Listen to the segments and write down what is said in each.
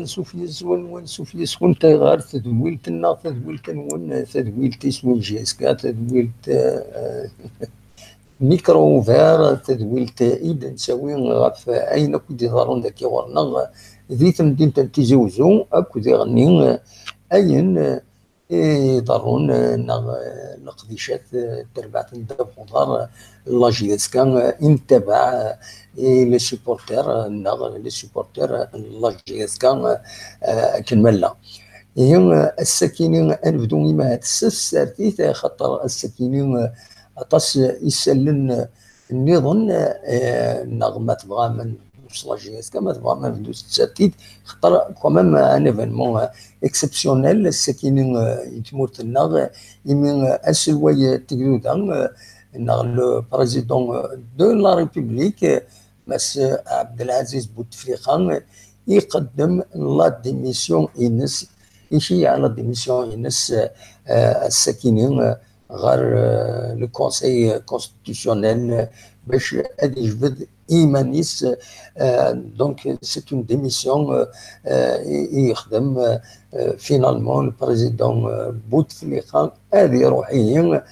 سوفيس ون سوفيس كون تغار تدويلتنا تدويلت نون تدويلت اسمو جيسكا تدويلت ميكرو فير تدويلت إيد نساوي غاف أين كنت يظهرون ذاك ورنا ذي تمدين تنتيزي وزو أكو ذي غني أين يضرون نقديشات تربعت ندب خضار لاجيسكا انتبع لي سيبورتير لي سيبورتير لاجيسكا كنملا هي السكينين انفدو ما تسس سارتيت خاطر السكينين اطاس يسلن النظام النغمه تبغى من لاجيس كما تبغى من فدوس تساتيت خاطر كومام ان ايفينمون اكسبسيونيل السكينين يتموت النغ يمين اسلوي تقدودا لو بريزيدون دو لا ريبوبليك مس عبد العزيز بوتفليقه يقدم لا ديميسيون انس يشي على ديميسيون انس السكينين غير لو كونساي كونستيتيونيل باش غادي يجبد ايمانيس دونك سي اون ديميسيون يخدم فينالمون البريزيدون بوتفليقه هذه روحيا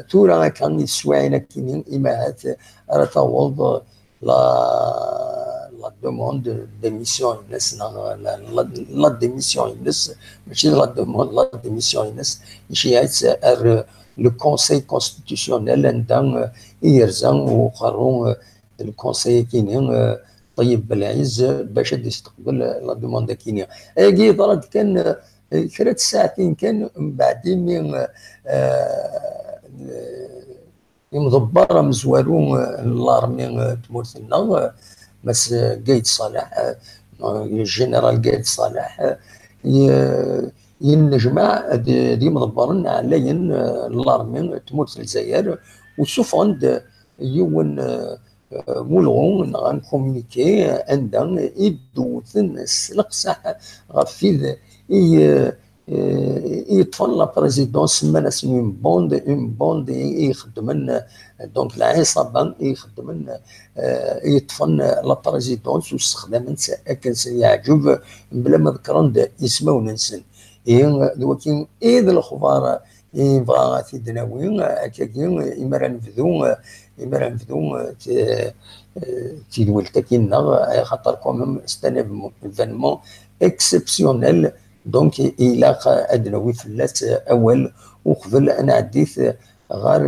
تورا كان يسوعنا كينين ايماعات راه تعوض لا دوموند ديميسيون الناس لا ديميسيون الناس ماشي لا دوموند لا ديميسيون الناس ماشي لو كونساي كونستيتيسيونيل عندها يرزا وقرروا الكونساي كينين طيب بالعز باش يستقبل لا دوموند كينيا كي ضرب كان 3 ساعتين كان من بعد من مضبره مزوارو الارمي تمورثنا مس قايد صالح الجنرال قايد صالح ينجمع دي مضبرن على الارمي تمورث الجزائر وسوفوند يون مولغون غان كومونيكي عندها يدوثن السلق صح غفيذ يطفن لا بريزيدونس سمانا اون بوند يخدمن دونك العصابه يخدمن يطفن لا بريزيدونس واستخدام كان يعجب بلا ما ذكرن اسمه وننسن ولكن اذا الاخبار يبغى في الدناوين هكاكي اما نفذو تيدول تاكينا خاطر كومم ستان ايفينمون اكسبسيونيل دونك الى ادنوي فلات اول وقبل انا عديت غير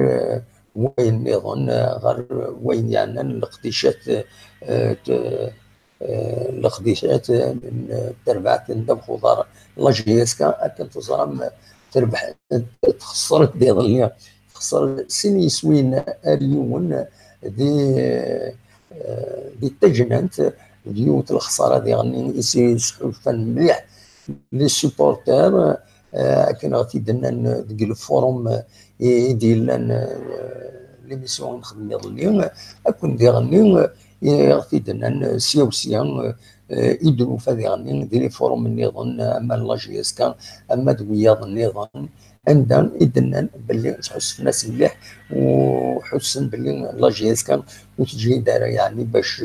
وين نظن غير وين يعني الاقتشات الاقتشات تربعت ندب خضار لاجيسكا كانت تزرم تربح تخسرت دي ظليا خسر سيني سوين اليوم دي تجننت ديوت الخساره دي غني يسي سحوفا مليح لي سوبورتير كان غادي درنا ديك الفوروم ديال ليميسيون نخدم يضلي اكون دي غني غادي درنا سياوسيا يدرو فهذه غني دي لي فوروم النظام اما لاجيسكا اما دوياض النظام عندنا إذن باللي تحس في الناس مليح وحسن باللي لاجيسكا وتجي دايره يعني باش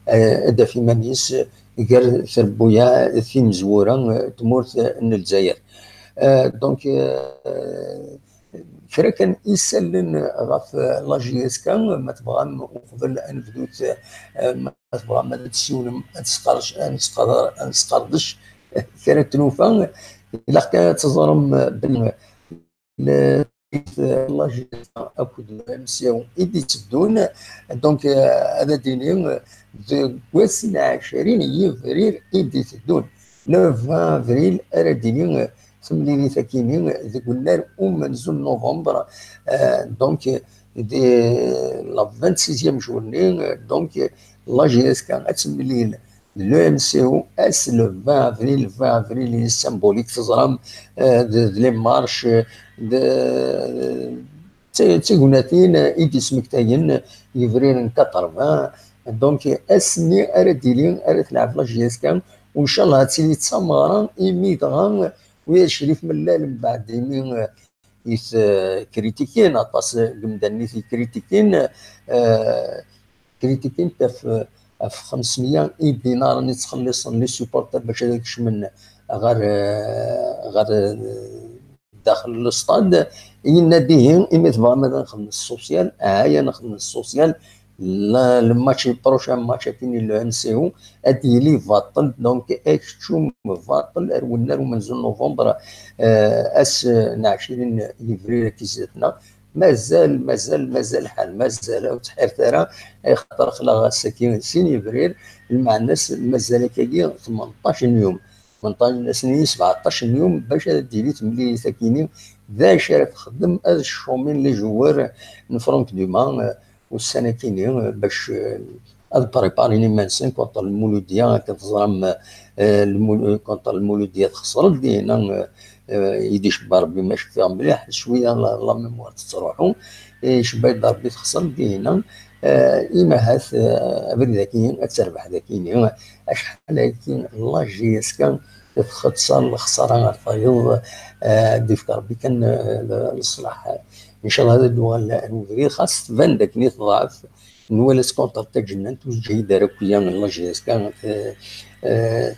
ادا في مانيس قال ثربويا في مزوره تمورت الجزائر دونك كرا كان يسلن غاف لاجيسكا ما تبغى وقبل ان بدوت ما تبغى ما تسول ما تسقرش ما تسقردش كرا تلوفا الا كانت تزرم بال لاجيسكا اكود مسيو ايدي تبدون دونك هذا ديني 22 افريل ايدي تبدون لو 20 افريل راه ديني ثمليني ثاكيني ذيك النهار ومنزل نوفمبر دونك دي لا 26 جورني دونك لاجيسكا تسملين لو ام سي او اس لو 20 افريل 20 افريل سيمبوليك تزرم لي مارش تيغوناتين ايدي سمكتاين يفرير 80 دونك اسمي ارديلين ارد تلعب لاجيسكا وان شاء الله تسيلي تسمران ايميدغان ويا شريف ملال من بعد يمين يس كريتيكين اطاس قمداني في كريتيكين كريتيكين تاف في 500 دينار نتخلص لي سوبورتر باش هذاك من غير داخل الاستاد يناديهم إما تبغى مثلا نخدم السوسيال هيا نخدم السوسيال الماتش البروشان ماتش كاين نسيو ادي لي فاطل دونك اكشوم فاطل ولنا منزل نوفمبر اس 20 يفريل كيزاتنا مازال الحال مازال تحير ترى خاطر خلا ساكن سين افريل مع الناس مازال كاين 18 يوم 18 سنين 17 يوم باش ديري تملي ساكنين ذا شارك تخدم هذا الشومين لي جوار فرانك دوما والسنه كاينين باش بريباريني مانسين كونتر المولوديه كتزرم كونتر المولوديه خسرت دي هنا يديش بربي ماشي فيها مليح شويه لا ميموار تروحوا شبه ضربي تخسر دي هنا إما هاث أبرد ذاكيين أتربح ذاكيين أشحال لكن الله جيس كان تختصر الخسارة الفايض ديفكر بي كان الصلاح إن شاء الله هذا الدول المفيد خاص تبان داك نيت ضعف نولس كونتر تجننت وجهي ركويا من الله جيس كان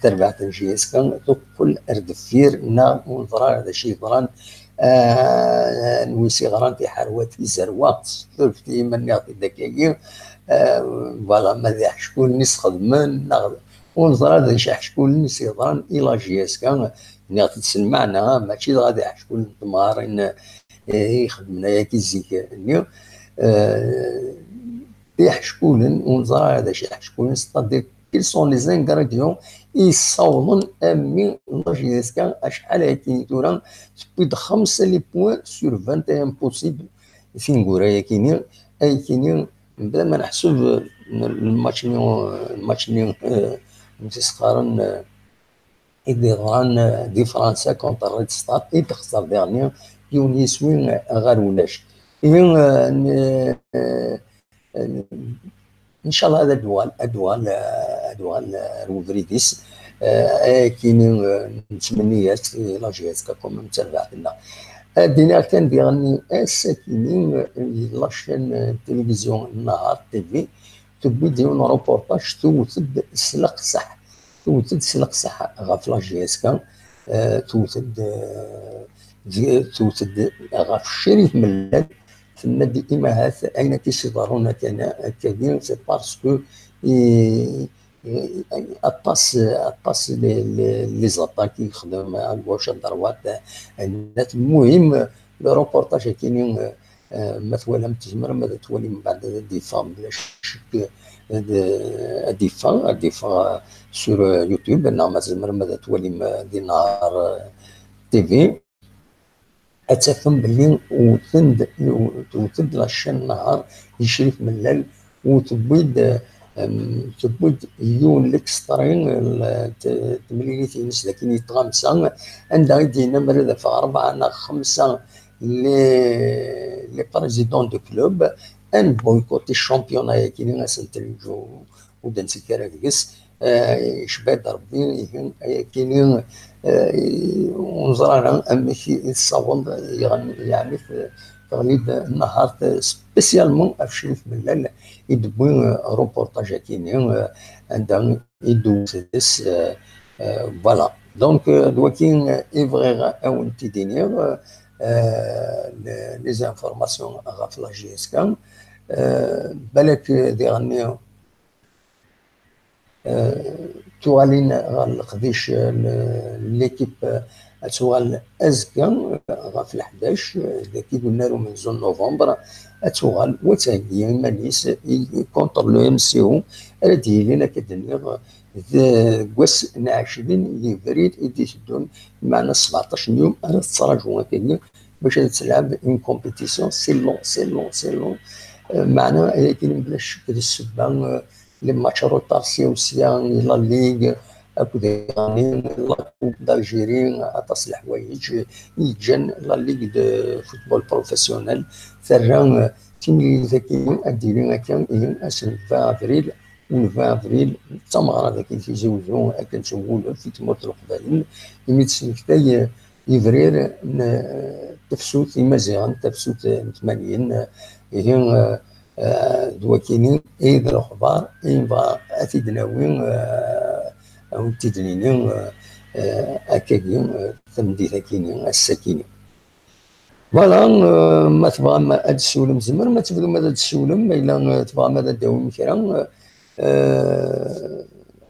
تربع جيس كان كل أردفير نا ونظرا هذا الشيء ضران نويسي غران في حروات في زروات في من يعطي دكاكي فوالا ماذا شكون نس خدمان ونظرا هذا شكون نس يضران إلى جيس كان نعطي تسمعنا ماشي غادي شكون تمارين يخدمنا ياكي زيك اليوم يحشكون ونظرا هذا شكون ستادير كيل سون لي زانغريديون يصاوبون امي نجيسكا اشحال هاكي تورا تبيد 5 لي بوان سور 21 بوسيبل فين كورايا كاينين اي كاينين بلا ما نحسب الماتش نيو نتسقارن دي فرنسا كونتر ريد ستار اي تخسر ديرنيير يوني سوين غير ولاش ان شاء الله هذا ادوال روفريديس كاينين تمنيات لا جيهات كاكم متابعه لنا دينا كان بيغني ساكنين لاشين التلفزيون النهار تي في تبي ديون روبورتاج توثد سلق صح غاف لا جيهات توثد غاف الشريف ملاد في النادي إما هذا أين كيصدرون كثير سي باسكو أطاس لي زاتاك يخدم غوش دروات الناس المهم لو روبورتاج كاينين مثلا تجمر ماذا تولي من بعد الدفاع بلا شك الدفاع سور يوتيوب أنه ماذا تولي دي نهار تي في اتفهم باللي وتد لاشين نهار يشريف من الليل وتبيد يون ليكسترين تمليليتي نس لكن يتغمسا عندها يدينا مريضة في 4 أنا 5 لي بريزيدون دو كلوب ان بويكوتي الشامبيونا كاينين نسنتريجو ودنسي كاراكيس شباب ربي كاينين ونظرانا أما في الصوند يعني في تغليب النهار سبيسيالمون أفشريف بالليل يدبون روبورتاج كاينين عندهم يدوز فوالا دونك دواكين إفغي أو نتيدينيغ لي زانفورماسيون غاف لا جي اس كام بالك ديغنيو توالين غالقديش ليكيب توال ازكا في 11 كي قلنا له من زون نوفمبر توال وتاهي مانيس كونتر لو ام سي او ردي لنا كدنيا كواس 20 يفريد يديشدون معنا 17 يوم انا تراجعوا كاين باش تلعب اون كومبيتيسيون سي لون معنا كاين بلا شك السبان لي ماتش روتاسيون سيان لا ليغ اكو ديغانين لا كوب دالجيري عطاس الحوايج يجن لا ليغ دو فوتبول بروفيسيونيل ثران تيمي ذاكي اديرين كان اسم 20 افريل و 20 افريل التمغره ذاك تيزوجو كنشوفوا في تموت القبائل يميت سنكتاي يفرير تفسوت مزيان تفسوت 80 هي دواكيني ايد الاخبار اين أتيدناوين أو تيدنينين أكاكين تمديث كيني السكيني. فوالا ما تبغى ما هاد السولم زمر ما تبغى ما هاد السولم إلا تبغى ما داوم كرا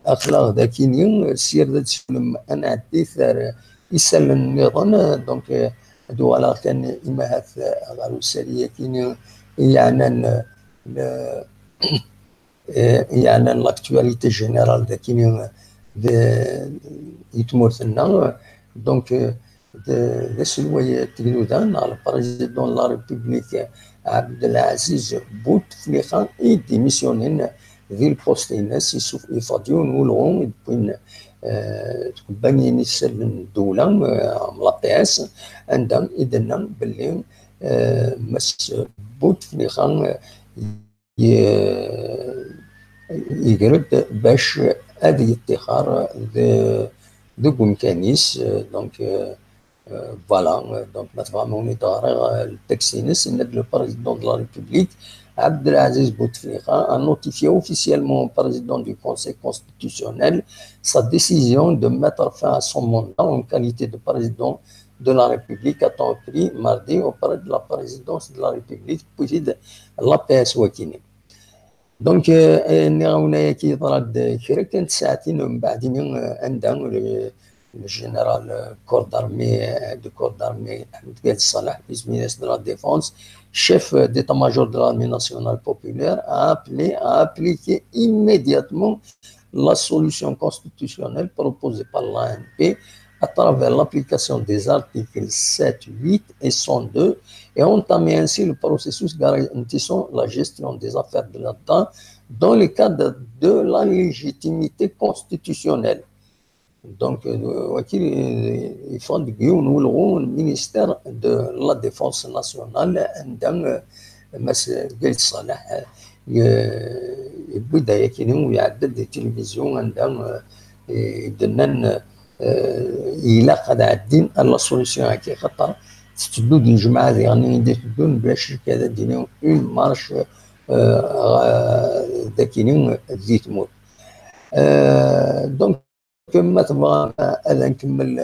أخلاق ذاكيني سير ذات السولم أنا عدي ثار يسال النظام دونك دوالا كان إماهات غارو السالية كيني يعني يعني لاكتواليتي جينيرال ذاكيني يتمرثنا دونك ذا سلوى تقلودان على البريزيدون لا ريبوبليك عبد العزيز بوتفليقة ديميسيونين ذي البوستين ناس يفاديون ولغون بين تبني نسال الدولة ملا بي اس عندهم إذن باللي مس بوتفليقة يقرب باش هذه ادخار ذو بمكانيس دونك فوالا دونك نتفاهموا نتغير التكسينس ان لو بريزيدون دو لا ريبوبليك عبد العزيز بوتفليقة a notifié officiellement au président du Conseil constitutionnel sa décision de mettre fin à son mandat en qualité de président de la République à temps pris mardi auprès de la présidence de la République puis de l'APS وكيني. دونك هنايا كي طراد كرا كانت ساعتين من بعد من عندهم الجنرال كور دارمي دو كور دارمي احمد قايد الصالح فيس مينيستر دو لا ديفونس chef d'état-major de l'armée nationale populaire a appelé à appliquer immédiatement la solution constitutionnelle proposée par l'ANP à travers l'application des articles 7, 8 et 102 et entamer ainsi le processus garantissant la gestion des affaires de l'État dans le cadre de la légitimité constitutionnelle. Donc, il faut que le ministère de la Défense nationale عندهم مس قايد صالح يبدا يكينو ويعدد التلفزيون عندهم يدنن إلا قد عدين الله سوليسيون هكي خاطر تدود الجمعة يعني تدون باش كذا دينيو اون مارش ذاكينيو ذي تموت. دونك كما تبغى انا نكمل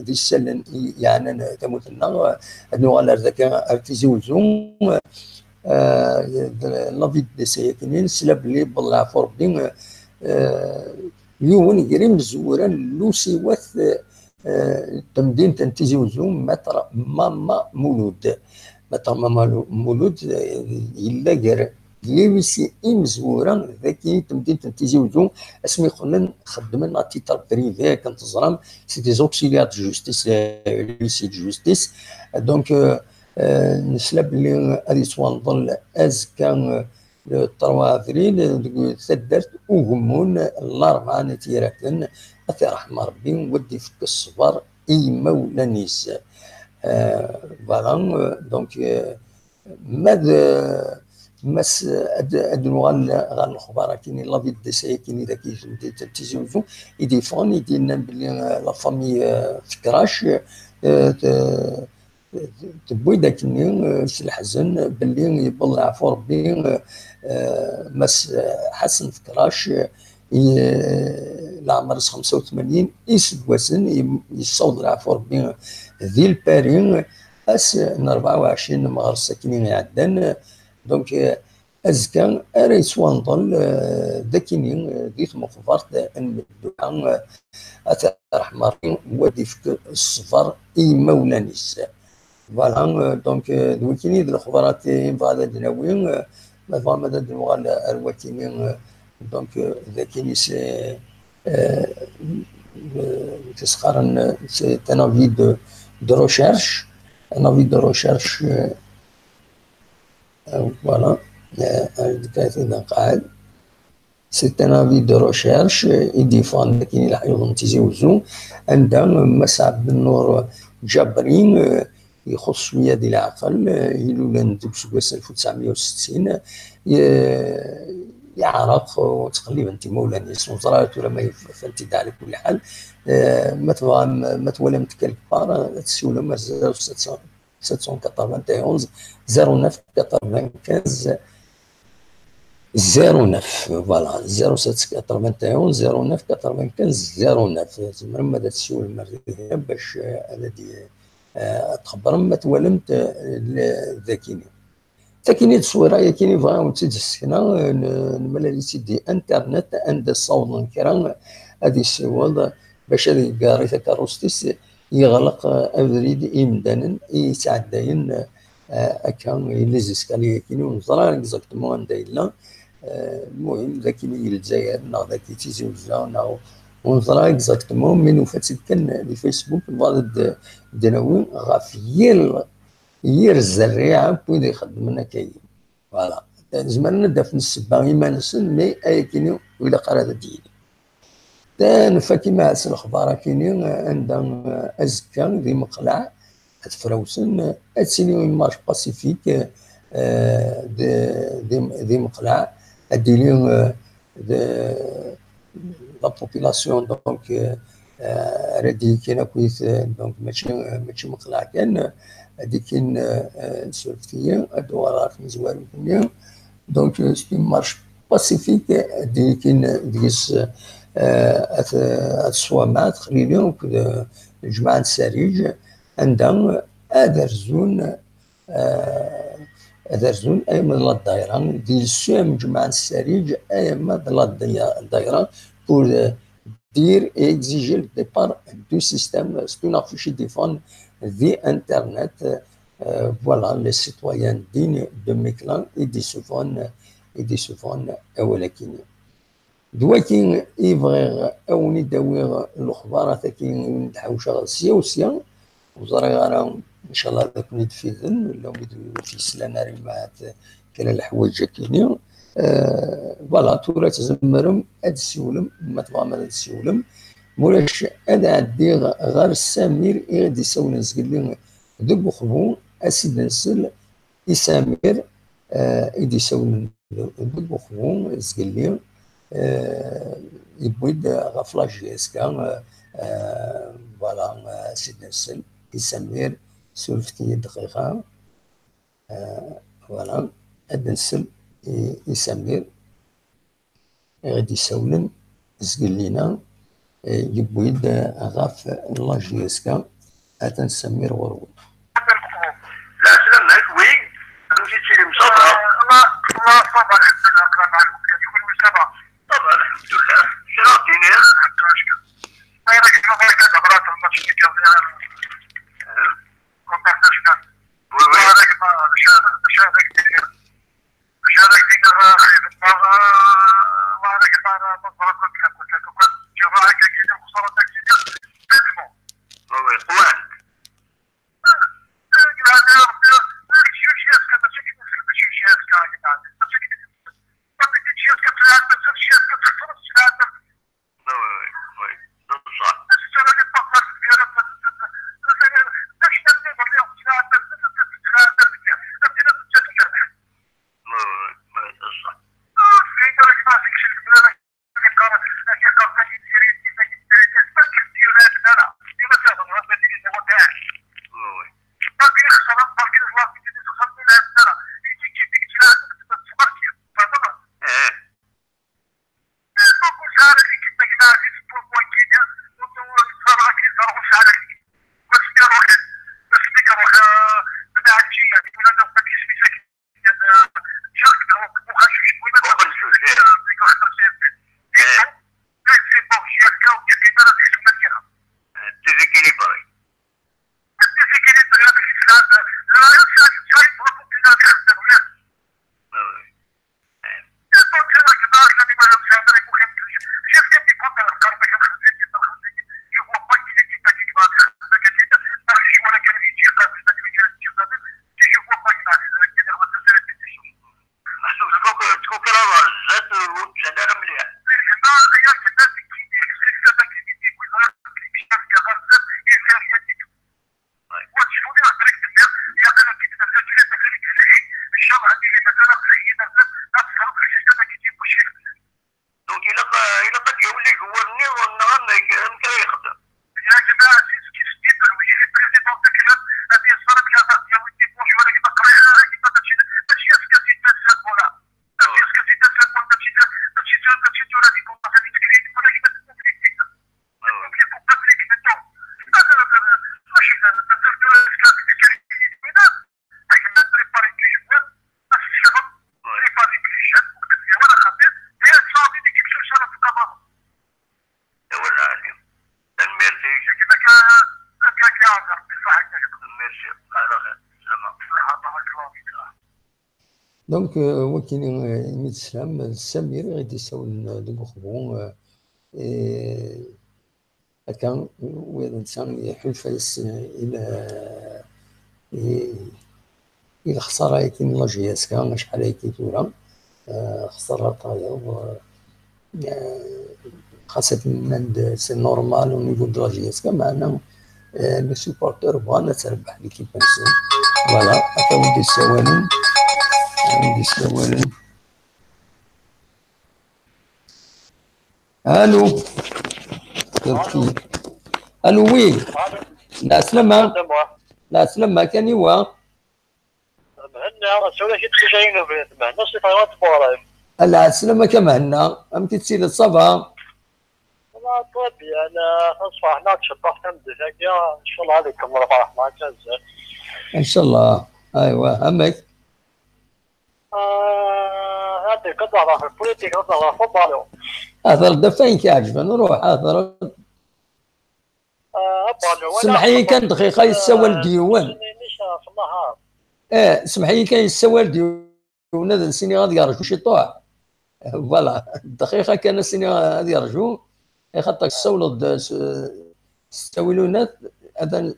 ذي السلن يعني تموت لنا نوغال ذاك ارتيزوزون لافيد دي سيكنين سلاب لي بالله فوربين يون يريم زورا لوسي وث تمدين تنتيزي وزوم متر ماما مولود متر ماما مولود إلا جر ليوسي إمزورا ذاكي تمدين تنتيزي وزوم اسمي خلنا خدمنا تيتر بريفي كنت زرام سي دي زوكسيليار دو جوستيس ليسي دو جوستيس دونك نسلب لي غادي نظل أزكى 3 افريل تدرت وهمون الاربعه نتيراكن اثي رحم ربي ودي فك الصبر اي مولا نيس فوالا دونك ماذا مس ادنوال غال الخبار كاين لا فيد دي سي كاين اذا كي تيزوزو يديفون يدينا بلي لا فامي فكراش تبوي داك النيو الحزن باللي يبلع فور ربي مس حسن فكراش العمر 85 يسدوسن يصوض العفو ربي ذي البارين اس 24 مغر ساكنين يعدن دونك ازكى اري سوانضل داكينين ديت مخفرت المدوحه اترحمر ودي فك الصفر اي مولانيس فوالا دونك دوكيني د الخبرات بعد دناوين ما فهم مدد المغال الوكيمين دونك ذاكيني سي تسخرن سي تنافي دو روشيرش انافي دو روشيرش فوالا هذا قاعد سي انافي دو روشيرش يديفون ذاكيني الحيوان تيزيوزو عندهم مسعد بن نور جابرين يخص مياه ديال العقل يلولا ندوب سكواس 1960 يعرق وتقريبا انت مولانا وزرات ولا ما فهمتي على كل حال ما توالى متكلف بار تسولو ما 791 09 95 09 فوالا 0781 09 95 09 زعما ما تسول المريض باش الذي تخبرهم ما تولمت ذاكيني تاكيني تصويره يا كيني فغاو تيدسكنا نملا سيدي انترنت عند الصوت كرا هادي السواد باش هادي كاري تاكاروستيس يغلق ابريد امدانا يتعداين هكا لي زيسكالي كيني ونزرا اكزاكتومون عندها الا المهم ذاك اللي الجزائر نا ذاك تيجي وجا ونظرا اكزاكتومون من وفات كان لي فيسبوك بعض الدناوين غاف يير الزريعه بوين يخدمنا كاين فوالا زعما نبدا في السبا ما نسن مي اي كيني ولا قرا ديالي تان فكيما هاد الاخبار كاينين عندها ازكا ذي مقلع تفروسن اتسيني مارش باسيفيك ذي مقلع اديلي لا بوبيلاسيون دونك ردي كاين كويس دونك ماشي مقلع كان هذيك كاين نسولف فيا الدوارات مزوارين فيا دونك سي مارش باسيفيك دي كاين ديس الصوامات خليلهم جماعة السريج عندهم أدرزون أدرزون أي من الدائرة ديال السام جماعة السريج أي من الدائرة pour dire et exiger le départ du système affiché défendre via Internet. Voilà, les citoyens dignes de Meclan et des souvent ولكن دواكين يبغي أوني داوي الأخبار تاكين نتحوشها سيا وزرا غانا إن شاء الله تكون يدفيذن ولا في السلامة ريمات كلا الحوايج كاينين فوالا تورا تزمرم هاد السيولم ما تبغى ما السيولم مولاش هذا عدي غير السمير غادي يساول نسقلي دوك بخبو اسيد نسل يسامير يدي يساول دوك بخبو نسقلي يبويد غفلاش يسكا فوالا سيد نسل يسامير سولفتي دقيقة فوالا هاد نسل يسامير غادي يساولن زقلينا يبويد غاف لاجيسكا هذا نسمير ورود لا سلامك وي نمشي تشري مصابة الله صبر عندنا كلام معلوم كان يكون مصابة طبعا الحمد لله شراطيني حتى اشكال ما يراك نظرك دبرات الماتش اللي كان كونتاكت اشكال وهذاك ما مش هذاك كثير مش هذاك كثير وهذاك ما نظرك قلت لك وكان جراحك كثير وخسارتك كثير تدمو وي قوان دونك هو كاين يميت السلام السمير غادي يساول دوك خبون هكا وهذا الانسان يحلف الى الى خساره يمكن لاجياسكا شحال هيك تورا خساره طايا خاصة من سي نورمال او نيفو دو لاجياسكا معنا لو سوبورتور بغانا تربح ليكيب نفسها فوالا هكا ولدي السوالم ولدي السوالم. الو الو وي لا سلامة لا سلامة كان يوا مهنا سولا شي تخشين مهنا صفات بورا لا سلامة كمهنا ام تتسيل الصبا والله طبي انا اصبح هناك شطحت مدفع ان شاء الله عليكم رفع معك بزاف ان شاء الله ايوا همك هذا قطع في البوليتيك قطع فوتبال اثر دفين كيعجبني نروح اثر سمحي كان دقيقة يسوى الديوان سمحي كان يسوى الديوان هذا السني غادي يرجو شي طوع فوالا دقيقة كان السني غادي يرجو خاطر السولد السويلونات هذا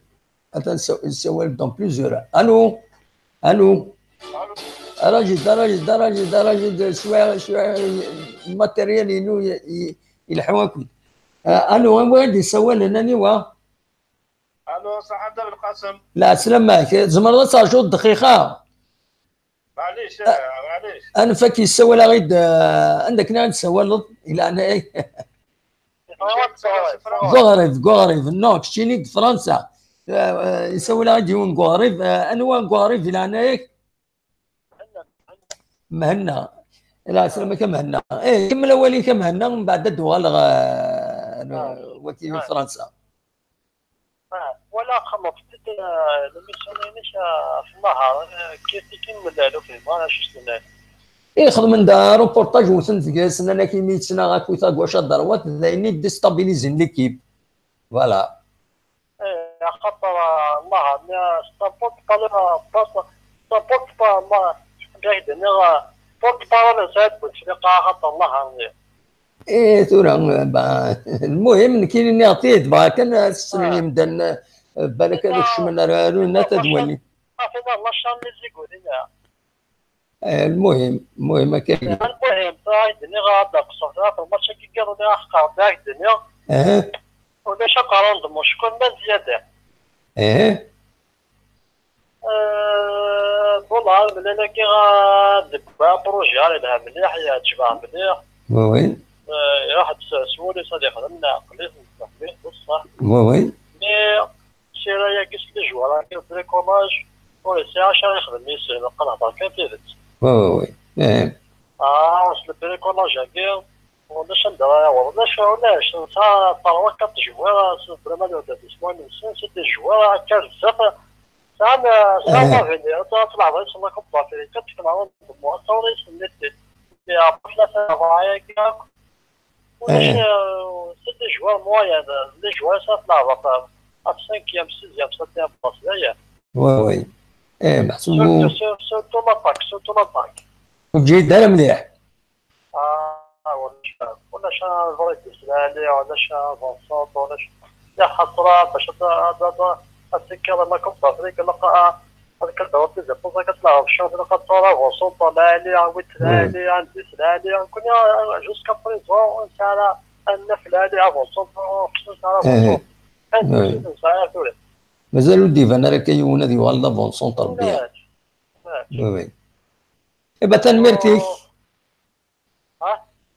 يسوى دون بليزيور. الو الو راجل شويه الماتيريال ينو يلحواكم. الو وين غادي يسوى لنا نيوا الو صح عبد القاسم لا سلامك زمر صار دقيقه معليش معليش انا فاكي يسوى لا غيد عندك ناس تسوى الى انا ايه غوريف نو كشيني فرنسا يسوي لا غيد يون غوريف انواع غوريف الى انا ايه مهنا لا سلامك مهنا ايه كمل اولي كمهنا من بعد الدول وكيل فرنسا ولا خلصت الميسيونينيش في النهار كيف يكمل له فيه ما نعرفش ياخذ من دا روبورتاج وسنت انا كي 100 سنه غاكو تاع واش ضروات لاني ديستابيليزين ليكيب فوالا خاطر الله ستابوت ستابوت ما قاعد انا فوق طاوله ساعات بتفرق خاطر الله ايه تورا المهم كاين اللي عطيت بقى كان السنين يمدن بالك هذاك الشمال رانا تدولي الله شان اللي يقول لنا المهم كاين المهم عندني غادا قصه في الماتش كي قالوا لي اخر تاع الدنيا ولا شكرا مشكل ما زياده والله انا كي غادبا بروجي على مليح يا تشبع مليح وين راح تسولي صديق لنا قليل مستحبين بصح وين مي سيرايا قس لي جوار كي بريكولاج ولسي 10 يخدم لي سي القناطه كان تيرت وين وصل البريكولاج هكا ولاش ندير ولاش نتا طلعوا كات جوار فريمون هذا الاسبوع نسى ست جوار هكا بزاف سامع فيني طلع بس الله كبر في كتكلم المؤسسه النت يا بلا معايا كاع ولاش ست جوار مويا لي جوار صافلا بقى 5 ايام 6 ايام 7 ايام بس وي محسوب سورتو لاباك وجيت دار مليح ولاش فريق سلالي ولاش فونسون ولاش يا حسره باش السكر ما كنت فريق لقى هذيك الدور تزيد بوزا كتلعب الشوط لقى الطوره وصوت طلع لي عاود سلالي عندي سلالي كنا جوسكا بريزون نتاع ان فلالي افونسون خصوصا مازالوا الديفان راه كيون هذه والله فونسون تربيه وي ايوا تنميرتيك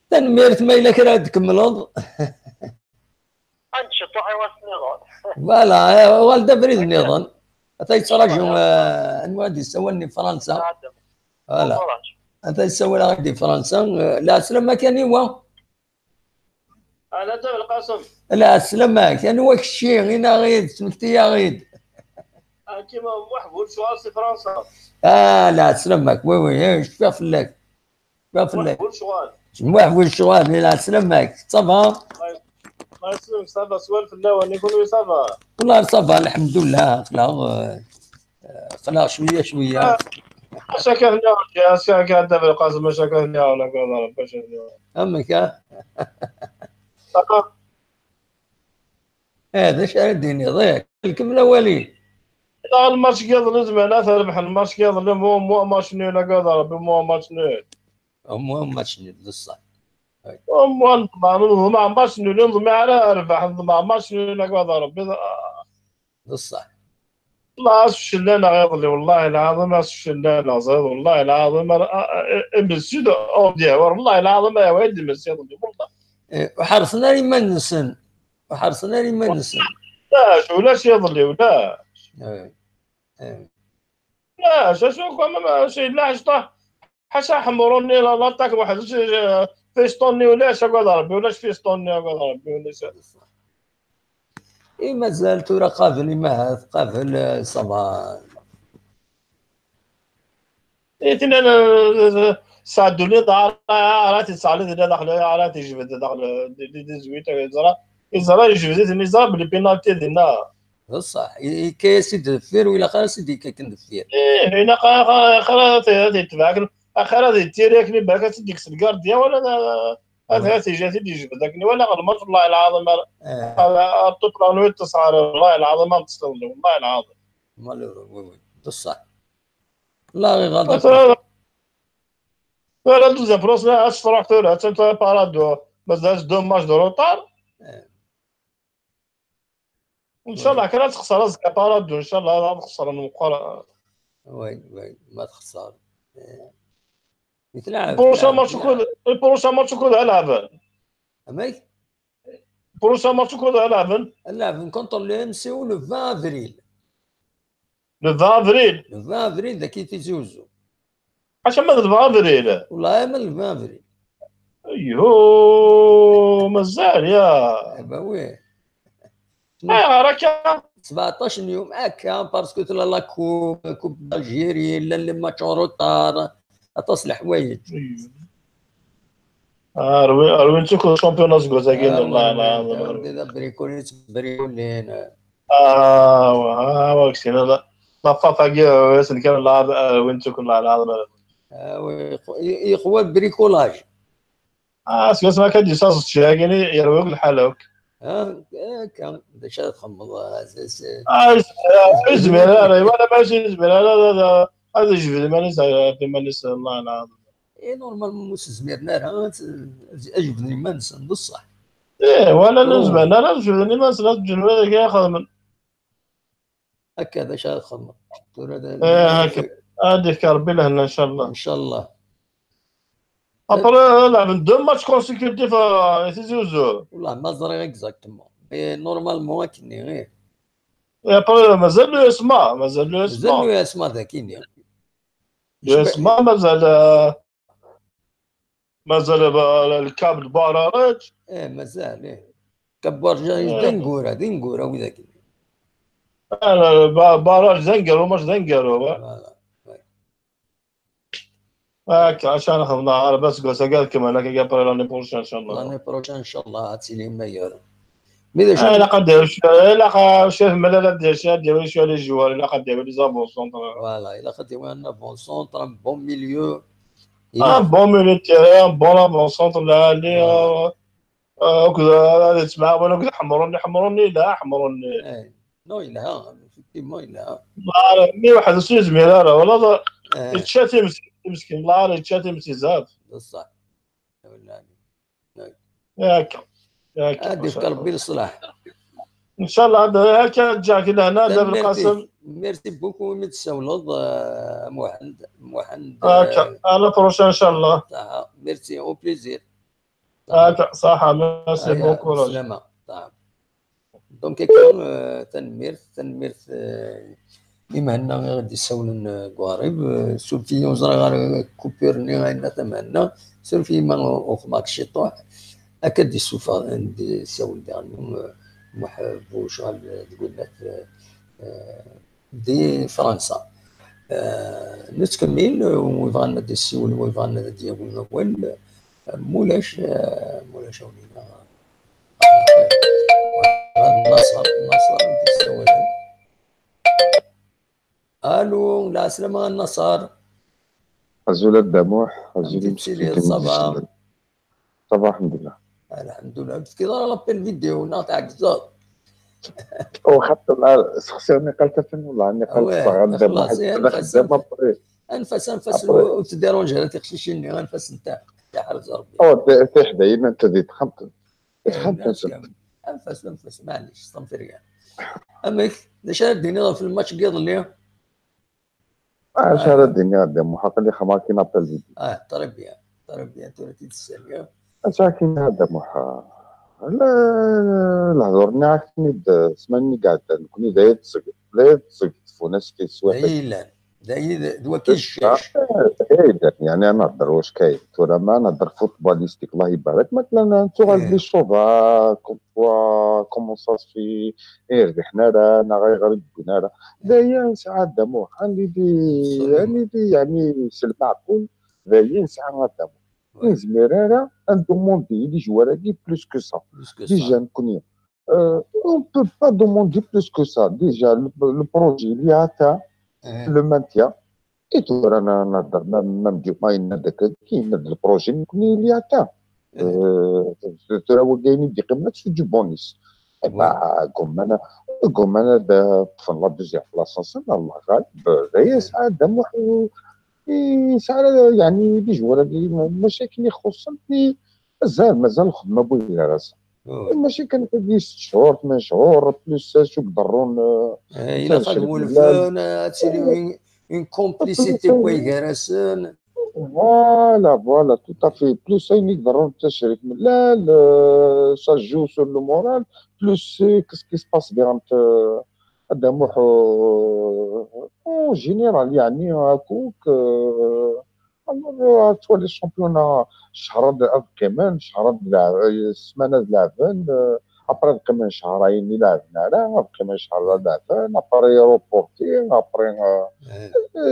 تنميرت ما الا كرا تكملوا انشطوا حيوان النظام فوالا والده فريد النظام تيتراجعوا المهندس سواني فرنسا فوالا تيسوي لها غادي فرنسا لا سلام كان هو انا تاع القاسم لا سلام كان هو كشي غينا غيد سمكتي يا غيد كيما محبول شوال فرنسا لا سلامك وي شوف فلاك شوف فلاك محبول شوال محبول شوال لا سلامك صافا الله يسلمك صافا سوالف الاول يقولوا صافا والله صافا الحمد لله خلاص شويه شكرا يا شكرا دابا القاسم شكرا ولا كذا باش امك هذا شحال الدنيا ضيق الكمله ولي. الماتش كيظل زعما تربح الماتش كيظل مو ماتش نول كذا مو ماتش نول المهم ماشي بصح. مو نضمع ماتش نول نضمع على ربح نضمع ماتش نول كذا ربي بصح. والله الشلانة غيظلي والله العظيم الشلانة زيد والله العظيم مسجد اوديع والله العظيم يا ولدي مسجد والله. وحرصنا لما نسن وحرصنا لما نسن. لاش ولاش يظلي ولاش. لاش اشوف ما شي لاش طاح حاشا حمروني لا طاك واحد فيستوني ولاش اقعد ربي ولاش فيستوني اقعد ربي ولاش. اي مازال ترى قابل ما قابل صبا. انا ساعدوني دار عرفتي ساعدوني داخل عرفتي جبت داخل دي زويته زرا جبدت نزار بلي بينالتي ديالنا. بصح كاس دفير ولا خلاص ديك كندفير. ايه هنا خلاص تبعك اخر هذه تيريكني بالك تديك الكارديا ولا هذا جاتي اللي جبدتني ولا غلطت والله العظيم. هذا تطلع نويت تصار والله العظيم ما تستوعب والله العظيم. وي بصح. لا غير غلط. لا دوزيام بروس لا تروح تروح انت بارادو مازالش دو ماتش دو روطار. ان شاء الله كان تخسر راسك بارادو ان شاء الله تخسر المقارنه. وي ما تخسر. يتلعب البروشان ماتش كود العبن. امي البروشان ماتش كود العبن. العبن كونتر لو MCO لو 20 افريل. لو 20 افريل. لو 20 افريل ذاك تيزوزو. عشان ما 20 افريل. والله من 20 افريل. ايوه مازال يا. وي. راك 17 يوم هكا باسكو تلا لا كوب الجيري لا لي ماتش روطار تصلح حوايج. روين تشوف شامبيونات كوزاكين والله العظيم. هذا بريكولين. واكسين لا فافاكي ويسن كان لاعب وين تشوف الله العظيم. يخوى بريكولاج. سكاس ما كان يصاص شاكيني يروق الحلوك. كان دشا تخمض اساس. زميل انا ولا ماشي زميل هذا جبد مانيس في مانيس الله العظيم. اي نورمال موس زميرنا اجبدني ما ننسى بصح. ايه ولا نزبن انا جبدني ما نسى جنوبك ياخذ من هكذا شا خمر. ايه هكا هذيك ربي لهنا ان شاء الله. ان شاء الله. ابري لعب دو ماتش كونسيكوتيف يتزوزو. والله ما زري اكزاكتومون نورمالمون كني غير. ابري مازال له اسماء مازال له اسماء. مازال له اسماء ذاكيني. اسماء مازال الكاب البارارات. ايه مازال ايه كبار جاي دينغورا وذاك. باراج زنقروا مش زنقروا. هاك عشان اخذنا على بس قال كمان هكا قبل لاني بروشان ان شاء الله. لاني بروشان ان شاء الله هاتسيلي ميور. لا قد لا شاف ملالات ديال شاد ديال شويه لي جوار لا قد ديال لي زابون سونتر. فوالا الا خديو لنا بون سونتر بون ميليو. بون ميليو تيران بون سونتر اللي وكذا تسمع وانا كذا حمروني لا حمروني. نو لا فيكتيمون لا. مي واحد زميل ولا يتشاتي مسكين الله يتشاتي مسيزات. بصح ولا ياك هادي في قلبي الصلاح ان شاء الله. هذا هكا جاك لهنا دابا القاسم. ميرسي بوكو متسولض محمد هكا على بروشان ان شاء الله. ميرسي او بليزير. هكا صح ميرسي بوكو سلامة. دونك كان تنميرت بما أننا غادي نساولن كواريب سولفي يوزرا غير كوبيرني غاينا تمانا سولفي ما أخماك شطوح أكد السوفا دي ساول ديالهم محبوش غال تقولنا دي فرنسا. نتكمل ويبغالنا دي السيول ويبغالنا ديالنا وال مولاش ولينا نصر تستوعب. الو لا سلامة النصر. عزولة الدموح عزولي فهمتي لي مسكين صباح. صباح الحمد لله. الحمد لله. بس كي ضرب لابيل فيديو نقطع كزاط. او حتى سخسرني قالت فين والله اني قالت صغار دموح خلاص انا خدامة بري انفس ابري وتديرونجي لا تخشيشني انفس نتاع حرز ربي. او في حدايا انت دي تخمت انفس معليش صنفر كاع. امك شحال الدنيا في الماتش قيض اليوم. شهر الدنيا دموح قال لي خماكي نابل الفيديو. طرب بيان تورتي تسالي. ساكن دموح لا الهضور نعرفني سمعني قاعد نكوني دايت تسقط فوناس كيسواق دايلا دوا كيشاش. يعني انا نهضر واش كاين ترى ما نهضر فوتباليستيك الله يبارك مثلا انتو غالبي شوفا كومون سا في ربحنا رانا غيغلبونا راه دايا ساعات دموع عندي يعني سلم معقول دايا ساعات دموع نزمير انا ندوموندي لي جواراتي بلوس كو سا ديجا نكون اون بو با دوموندي بلوس كو سا ديجا لو بروجي اللي عطا لو مانتيان اي تو رانا نهضر ما نبديو ما هذاك كاين هذا البروجي نكون اللي عطا ترى هو كاين دي قيمه في جو بونيس قوم انا في لا دوزيام بلاصه الله غالب هي ساعه دموح ساعه يعني لي جوار المشاكل اللي خصني مازال الخدمه بويا راسها ماشي كان دي 6 شهور 8 شهور بلوس شوك ضرون الا خدموا الفن هاتسيلي اون كومبليسيتي كويكراسن فوالا تو تافي بلوس ينيك ضرون التشريك لا سا جو سور لو مورال بلوس كيس كي سباس بيان دموح اون جينيرال يعني هاكوك تولي الشامبيونا شهر كمان شهر السمانه لعبان ابري كمان شهرين لعبنا راه كمان شهر لعبان ابري روبورتي ابري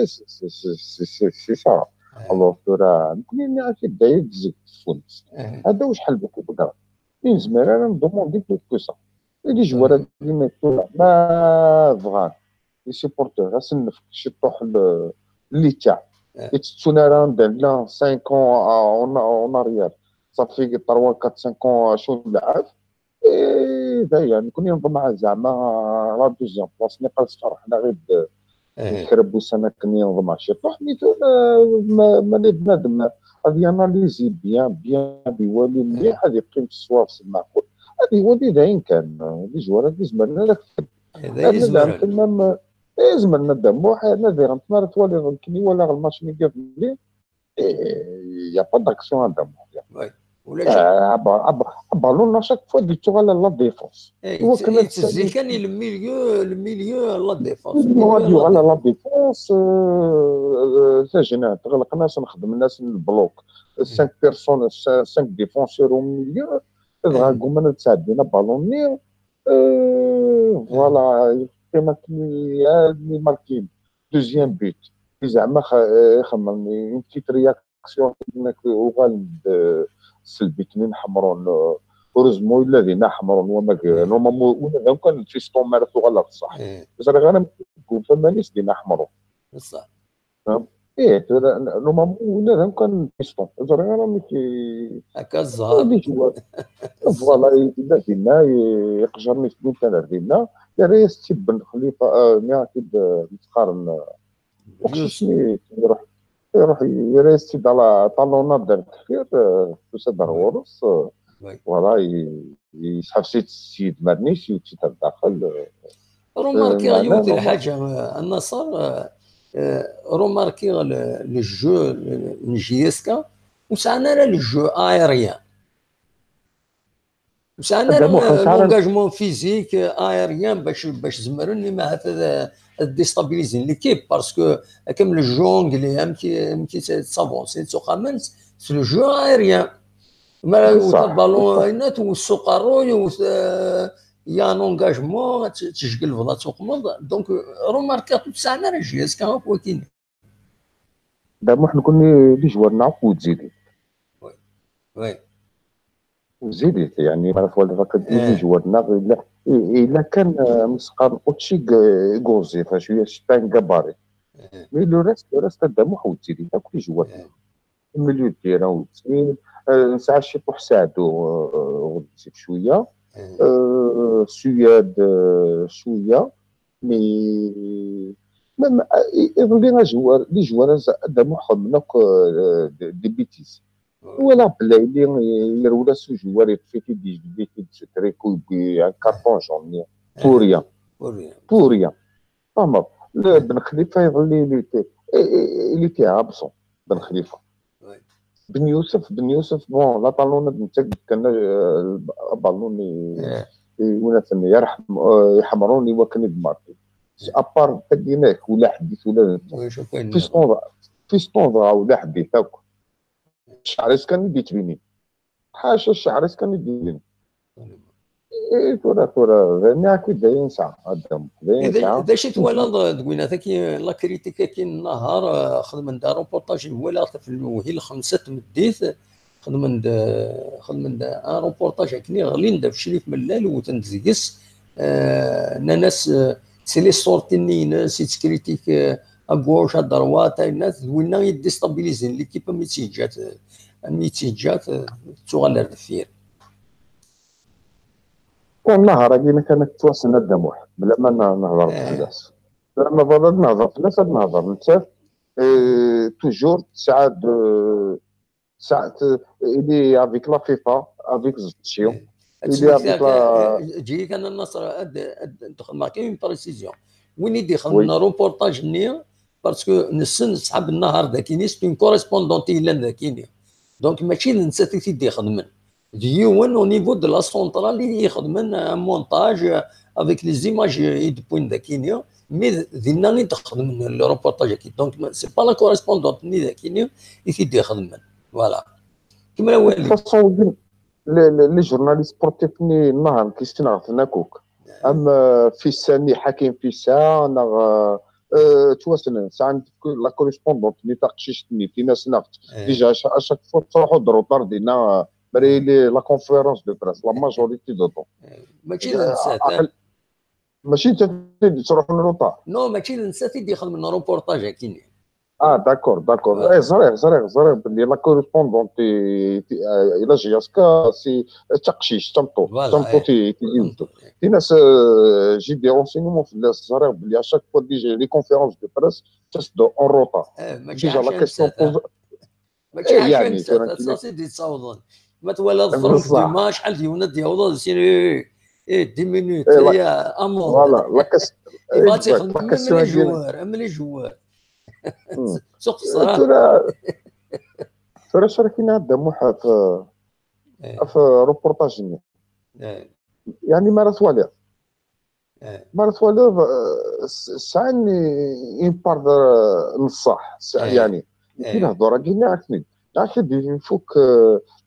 سي سا الوغ راه يمكن نعرف بدايه تزك في تونس هذا واش حل بك بكره من زمان انا ندوموندي بلوس كو سا لي جوار اللي ما فغان لي سيبورتور اسنفك شي طوح اللي تاع يتسونا راه ندير 5 اون اريير صافي 3 4 5 شهور لعب دايا نكون ينظم مع زعما لا دوزيام بلاص نقاس فرحنا غير نكرب وسنه كني ينظم مع شي طوح ميتو ما بنادم غادي اناليزي بيان بيوالي مليح هذه قيمه الصواب المعقول هذه هو اللي داين كان لي جوار هذه زمرنا لك زمرنا دموح نادر نتمر تولي غنكني ولا الماتش اللي قاف لي يا با داكسيون دموح ولا بالون شاك فوا ديتو على لا ديفونس هو كان تسجل كان الميليو لا ديفونس ديو على لا ديفونس سجلنا تغلق ناس نخدم الناس البلوك 5 بيرسون 5 ديفونسور او ميليو غاكم انا تساعدنا بالونير فوالا كيما اللي ماركين دوزيام بيت زعما خمم بتيت رياكسيون انك وغالب سلبي كنين حمرون ورزمو الذين حمرون وما نورمالمون كان في ستون مارثو غلط صح بس انا غنم فمانيش دينا حمرون صح نورمالمون ولا كان في ستون زعما ماشي هكا الزهر فوالا دينا يقجرني في بنت انا دينا يا ريس تيب بن خليفه نعتب نتقارن وخصني يروح يريستي على طالونات دار التخير فلوس دار ورص فوالا يسحب السيد مرنيش يوتي الداخل روماركي غيوت الحاجه النصر روماركي لو جو نجيسكا وسعنا لو جو ايريان وسعنا لونجاجمون فيزيك ايريان باش زمرني مع هذا ديستابيليزين ليكيب باسكو كم لو جو انجلي امتي سافونسي تسوقامنت سي لو جو ايريان ما بالون هنا والسوقارو يا نونجاجمون تشكل فضا تقمض دونك روماركي تسعنا راه جياس كان هو كاين دابا حنا كنا لي جوار نعرفو تزيدي وي وزيدت يعني ما فوا هكا لي جوارنا الا كان مسقار اوتشي غوزي فشويه شبان كباري مي لو ريست الدموح والتيري داك لي جوار المليو ديالها والتيري نسعى شي طوح ساعدو غديتي بشويه السوياد شويه مي ميم يظل لي جوار لي جوار الدموح منك دي بيتيس ولا بلايلي يرولا سو جوار يطفيتي دي تريكو بي كارطون جون بوريا بوريا فهمت بن خليفه يظل لي تي ابسون بن خليفه بن يوسف بون لا طالون نتا كان بالوني ولا يحمروني وكان يدمرتي ابار تديناك ولا حديث ولا فيستون ولا حديث هاك الشعريس كان يديت بيني حاشا الشعريس كان يديت تورا ناكو داين ساعه هذا داين ساعه اذا شفت ولا دوينا ذاك لا كريتيكا كاين النهار خدم دا روبورتاج ولا في وهي الخمسه مديت خدم دا روبورتاج كني غلين دا في شريف ملال وتنزقس ناس سي لي سورتيني ناس تكريتيك ابواش الدروات الناس دوينا يديستابيليزي ليكيب ميتيجات تغلر دفير والله راكي كانت توصلنا الدموح بلا ما نهضر بزاف لما فضلت نهضر فلاس نهضر نتاف توجور ساعات إلي افيك لا فيفا افيك زوتشيو إلي افيك جي كان النصر دخل ما كاين بريسيزيون وين يدي خدمنا روبورتاج نيا باسكو نسن صحاب النهار ذاكيني سي اون كوريسبوندونتي لان ذاكيني دونك ماشي نسات تيدي خدمن ديون او نيفو دو لا سونترال اللي يخدمن ان مونتاج افيك لي زيماج يدبوين ذاكيني مي دينا اللي تخدم لو روبورتاج اكيد دونك سي با لا كوريسبوندونت ني ذاكيني يدي خدمن فوالا كيما والي فاصون لي جورناليست سبورتيف ني النهار كيستنغ ناكوك اما في الثاني حكيم في ساعه انا تواسن ساعه لا كوريسبوندونت اللي تقشيشتني في ناس نافت ديجا اشاك فوا تروحوا دروطار دينا بريلي لا كونفيرونس دو بريس لا ماجوريتي دو طون ماشي انت تروح من روطار نو ماشي نسات يدخل من روبورتاج كيني داكور زريغ بلي لا كوريسبوندونت الى جياسكا سي تقشيش تمطو في ناس جي دي رونسينمون في الزريغ بلي اشاك فوا ديجا لي كونفيرونس دو بريس تسدو اون روطار ديجا لا كيسيون ماشي يعني سي دي تصاوضون ما تولى الظروف ديما شحال ديونا ديوضا سير 10 مينوت يا امون فوالا لا كيسيون من لي جوار سوق الصراحه ترى شاركينا الدموح في روبورتاج يعني مارس والير ساعات ينبار نصح يعني كينهضروا راه كاين عارفين عارف يفوك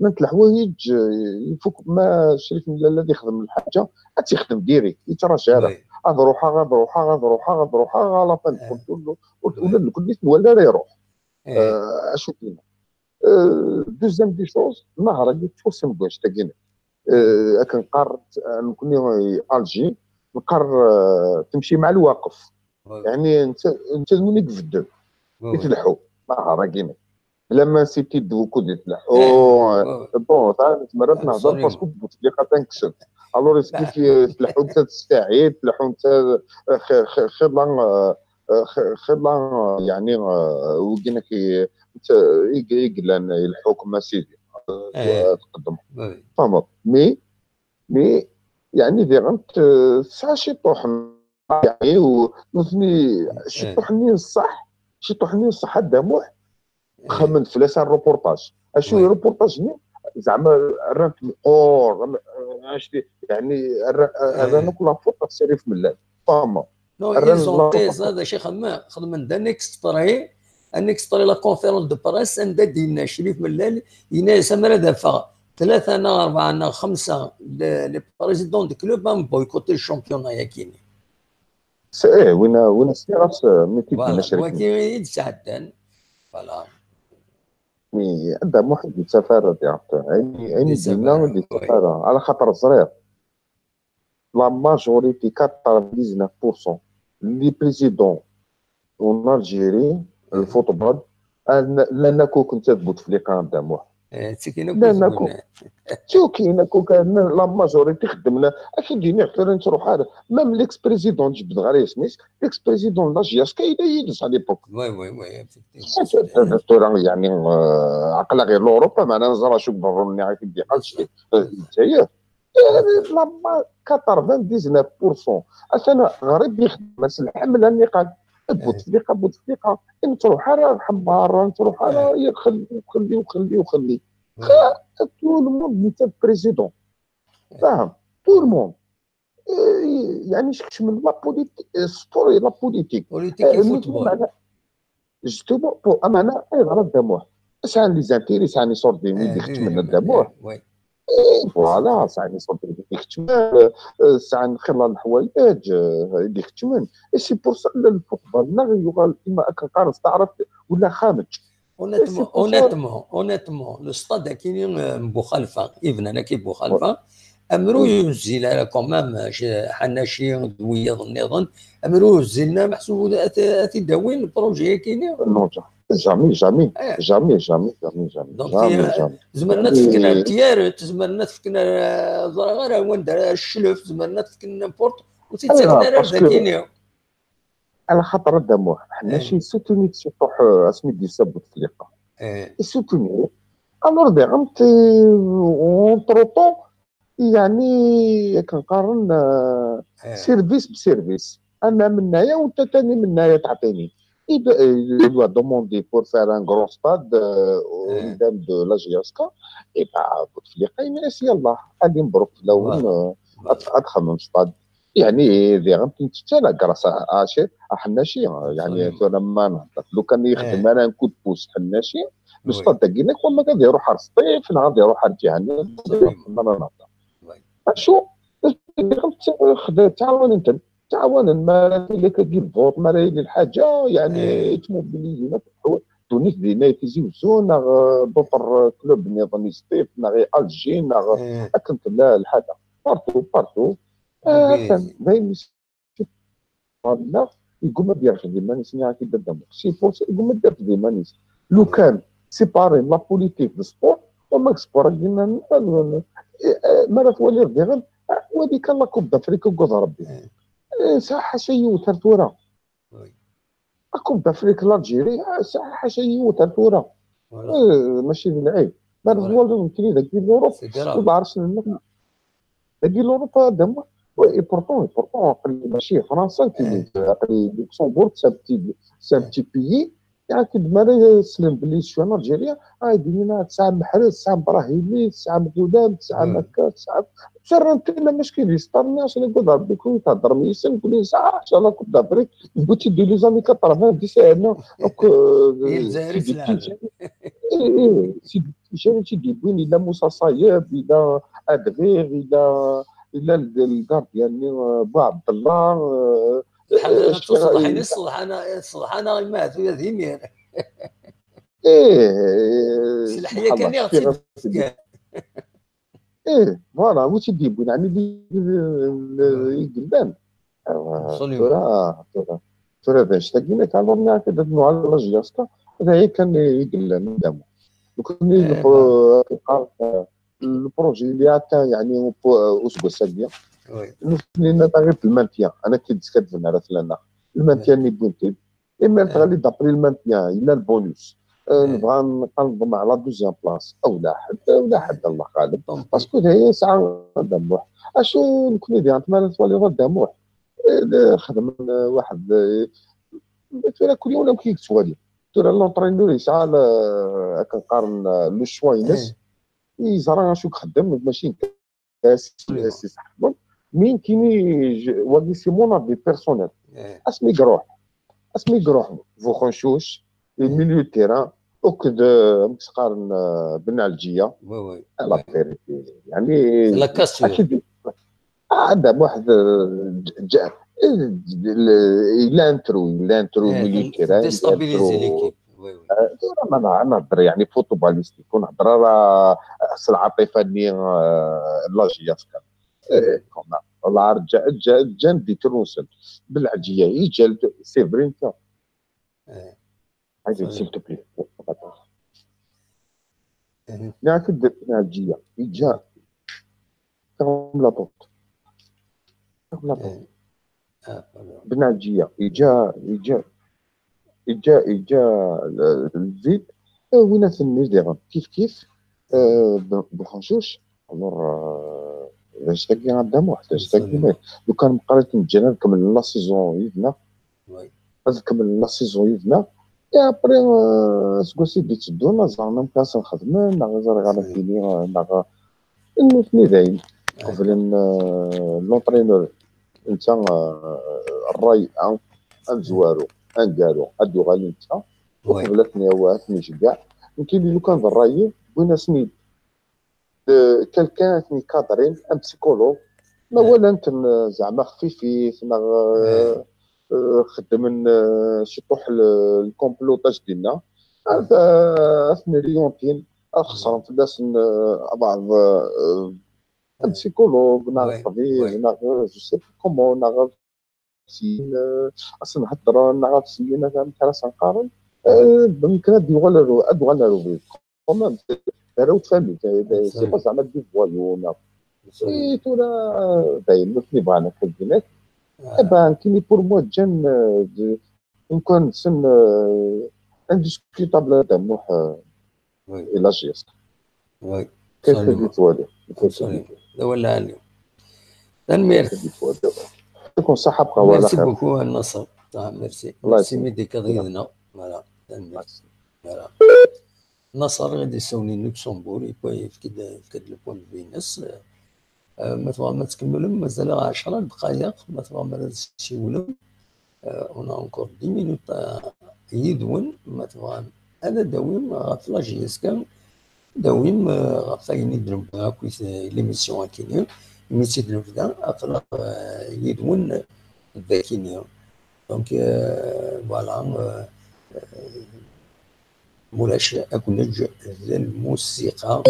من الحوايج يفوك ما شريك من الذي يخدم الحاجه تيخدم ديريكت يتراجع غاد روحها على فان ولا الكل ولا يروح اشوف لنا دوزيام دي شوز نهار اللي توسم باش تاكينا كنقرر نكون الجي نقرر تمشي مع الواقف يعني انت منك في الدم يتلحوا نهار كاين لما سيتي دوكو يتلحوا بون مرات نهضر باسكو بوتليقه تنكسب الور كيف يتلحوا انت تستعيد تلحوا انت خضلان يعني وكينا كي يقلان الحكم سيدي تقدم فهمت مي يعني ديرنت ساعه شي طوحن يعني ونثني شي طوحني الصح الدموح خمن فلاس الروبورتاج اشو روبورتاج زعما الرانت مقور يعني الرانت كلها فوق الشريف ملال فاهمه نو ايزونتيز هذا شي خدم دا نيكستري لا كونفيرونس دو بريس عند دينا شريف ملال ينا سمرا دافا 3 أنا 4 أنا 5 لي بريزيدون دو كلوب ام بويكوتي الشامبيون يا كيني وين سيراس ميتيب المشاركين ولكن يتساعدان فوالا مي عندها محيط السفاره تاع عيني دينا ودي السفاره على خاطر الصغير لا ماجوريتي 99% لي بريزيدون اون الجيري الفوتبول لانكو كنت بوتفليقه داموح تسكينا لانكو شو كاين كان لا ماجوريتي خدمنا اكيد ديني احترم تروح هذا ميم ليكس بريزيدون جبد غير سميت ليكس بريزيدون لا جي اس كي يدس على ليبوك وي دكتور يعني عقل غير اوروبا معنا نزرع شو بروني عارف يدي قالش الجزائر لما 99% انا غريب يخدم الحمل النقاد بوتفليقه تروح على حمار تروح على خلي تو الموند نتا بريزيدون فاهم تو الموند يعني شكش من لا بوليتيك ستوري لا بوليتيك فوتبول جوستومون بو امانه غير الدموع ساعه لي زانتيري ساعه صور ديني اللي خدت من الدموع فوالا ساعه صور ديني اللي خدت من ساعه نخلى الحوايج اللي خدت من سي بور سا الفوتبول نغيو كيما كنقارن تعرف ولا خامج اونيتمون لو ستاد كاينين مخالفه ايفن انا كي مخالفه امرو ينزل على كومام حناشي دويه النظام امرو ينزلنا محسوب داوين البروجي كاينين جامي زمرنا تفكنا التيار زمرنا تفكنا غير وين دار الشلف زمرنا تفكنا بورت وتيتسكنا راه كاينين على خاطر الدموع حنا شي سوتوني تروح اسمي دي سب بوتفليقه سوتوني الور دي غمت اونتروطون يعني كنقارن سيرفيس بسيرفيس انا من هنايا وانت ثاني من هنايا تعطيني il doit demander pour faire un grand stade قدام دو لا جياسكا بوتفليقه يناس يلاه غادي مبروك لون ادخل ستاد يعني ذي غمتين تتالا كراس اشي حناشي يعني لما نهضر لو كان يخدم انا نكون بوس حناشي الستاد تاعنا وما غادي يروح على الصيف غادي يروح على جهنم انا نهضر شو خدات تعاون ما اللي كتجيب فوط ما الحاجه يعني تموبيليزينا تونس دينا يتزوزون دوطر كلوب نيفانيستيف غير الجين كنت لا الحاجه بارتو باين يقوم بيرجع ديما نسمع كي بدهم سي فورس يقوم بيرجع ديما لو كان سيباري لا بوليتيك بالسبور وما سبور ديما ما تولي ديغن وهذيك لا كوب دافريكا وقود ربي صح شي ترتورا كوب دافريكا الجيري صح شي ترتورا ماشي بالعيب ما تولي يمكن داك لوروب ما عرفتش داك لوروب دابا وي بورتون ماشي فرنسا كي لوكسمبورغ سان بتي بيي يعني كدما سلم بلي شويه الجيريا دينا 9 محرز 9 ابراهيمي 9 مغودام 9 مكه 9 شرنت لنا مشكل ستارني عشان نقول ربي كون تهضر ميسن نقول لي ساعه ان شاء الله كنت دابري قلت دي لي زامي 80 دي ساعه الجزائر فلان سيدي تيجي وين الى موسى صايب الى ادغير الى الكارديان بو عبد الله صلحنا مات ويا ذيمير سلحيه كان يغتسل فوالا هو تيجيبون يعني يقدام ترى باش تلاقينا كالورنا كذا نوع لا جياسكا هذا هي كان يقلنا قدامه وكان البروجي اللي عطا يعني اسبوع سابيا نفنينا غير المانتيان انا كنت على ثلاثه المانتيان اللي بنتي اما تغلي دابري المانتيان الى البونوس نبغى نقلب مع لا دوزيام بلاص او لا حد الله غالب باسكو هي ساعه دموح اشو نكون ديال تمارس تولي غير دموح خدم واحد كل يوم ولا كيكسوالي ترى لونطرينور يسعى كنقارن لو شوينس يزرع شو خدام ماشي سي صاحبهم مين كيني ولي سيمونا دي بيرسونيل اسمي قروح فوخنشوش الميليو تيران وكد متقارن بالنعلجيه وي لا فيريتي يعني لا كاسو اكيد عندها واحد لانترو ميليو تيران ديستابيليزي ليكيب انا نهضر يعني فوتباليستيك ونهضر راه العاطفه اللي لاجياسكا كومان والله رجع جان دي تروسل بالعجيه يجلد سي فري انت هذا s'il te plaît. لا كد ناجية إجا كم لا طوط بناجية إجا الزيت وين ثني ديرهم كيف بالحنشوش الور اشتاقي عندهم واحد اشتاقي لو كان قريت نتجنن نكمل لا سيزون يدنا نكمل لا سيزون يدنا يا بري سكوسي بديت تدونا زعما مكاس نخدم نغزر على فيني نغ نوثني دايم قبل لونطرينور انت الراي ان زوارو ان كارو ادو غالي انت وقبلتني هواتني شكاع يمكن لو كان الراي بغينا سنيد كالكان ثني كادرين ام بسيكولوج ما ولا انت زعما خفيفيت خدم شطوح الكومبلوطاج ديالنا هذا ثني ريونتين خسرهم في الناس بعض بسيكولوج ناغ طبيب ناغ جو سي كومون ناغ سين اصلا نهضر ناغ سين انا كراس نقارن يمكن ادوغالو كومون راهو تفهمي سي با زعما دي فوايو سي تولا دايما اللي بغانا كدينات دابا كيني بور موا جان يمكن سن انديسكوتابل هذا نوح الى جيست كيف ديت والي ولا اليوم ميرسي يكون صحة بقى ولا ميرسي بوكو النصر ميرسي ميديك غيدنا فوالا فوالا النصر غادي يساوني لوكسمبور يفكد البوان في الناس ما تبغى ما تكملهم مازال 10 دقائق ما تبغى ما شي ولو اون اونكور 10 مينوت يدون ما تبغى هذا داويم غاف لاجيس كان داويم غاف يدرب كويس ليميسيون كاينين ميسي نبدا اطلق يدون الذاكينيا دونك فوالا مولاش اكونج الموسيقى